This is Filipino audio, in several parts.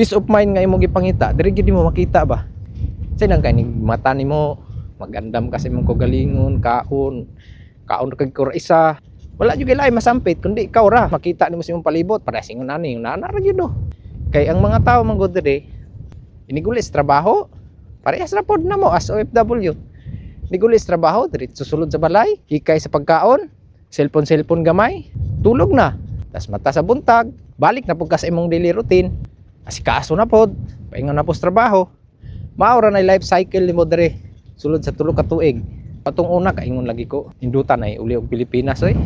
peace of mind nga imong gipangita, diri gid mo makita ba. Say nang kay mata nimo magandam kasi mong kagalingon, kaon kag kura isa. Wala jud kay masampit kundi ikaw ra makita nimo sa imong palibot para singon ani na ra gyud do. Kay ang mga tao man gud diri inigulis trabaho, parehas ra pod namo as OFW. Inigulis trabaho diretso sulod sa balay, hikay sa pagkaon, cellphone gamay, tulog na. Tas mata sa buntag, balik na pud ka sa imong daily routine. Asikaso na pod, paingon na po sa trabaho. Maura na life cycle nimo diri sulod sa tulo ka tuig. Patong una kaingon lagi ko, hindutan ay uli og Pilipinas oy.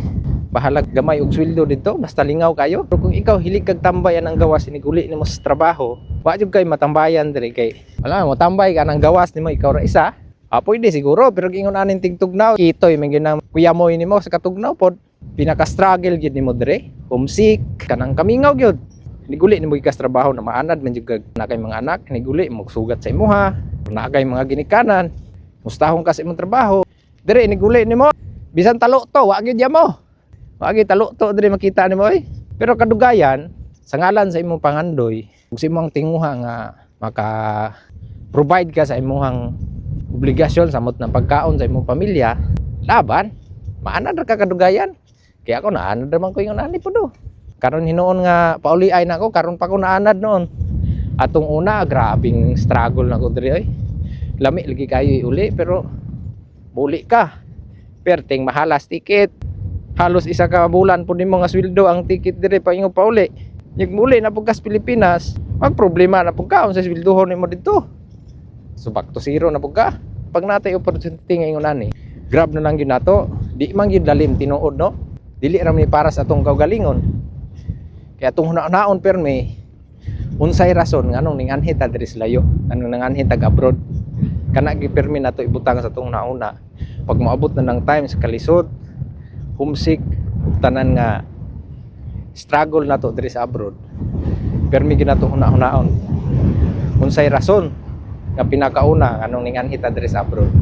Bahala gamay og sweldo dito basta lingaw kayo. Pero kung ikaw hilig kag tambayan ang gawas iniguli nimo sa trabaho, wa jud kay matambayan diri kay wala mo tambay ka nang gawas nimo ikaw ra isa. Pwede siguro pero gingon aning tingtugnaw, kitoy man gyud nang kuyamoy nimo sa katugnaw pod. Pinaka-struggle gyud nimo diri, homesick, kanang kamingaw gyud. Iniguli nimo ikas trabaho na maanad man jud kag na kay mga anak, iniguli mo sugat sa imuha, na kay mga ginikanan. Mustahon ka sa imong trabaho. Diri iniguli nimo bisan talo to, wa gyud mo. Wagi talo to diri makita nimo oy. Pero kadugayan sa ngalan sa imong pangandoy, ug sa imong tinguha nga maka-provide ka sa imong obligasyon samot ng pagkaon sa imong pamilya, laban, maanad ra ka kadugayan. Kaya ako naanad ra man ko ingon ani po do. Karon hinuon nga pauli ay nako, karon pa ko naanad noon. Atong una grabing struggle na ko diri oy. Lami lagi kayo uli pero buli ka. Perting mahalas ticket. Halos isa ka bulan po nimo nga sweldo ang ticket dire paingon pa uli. Nya muli na pugkas Pilipinas, mag problema na pug kaon sa sweldohon nimo dito. So back to zero na pug ka. Pag natay opportunity nga ingon ani, grab na lang gyud nato. Di man gyud lalim tinuod no. Dili ra mi para sa atong kaugalingon. Kaya atong hunaon permi unsay rason nganong ning anhit ta diri sa layo, anong nang anhit tag abroad. Kana gi permi nato ibutang sa atong nauna. Pag moabot na ng time sa kalisod, homesick, tanan nga struggle na to diri sa abroad, permi ginato hunaon unsay rason nga pinakauna anong ning anhita diri sa abroad.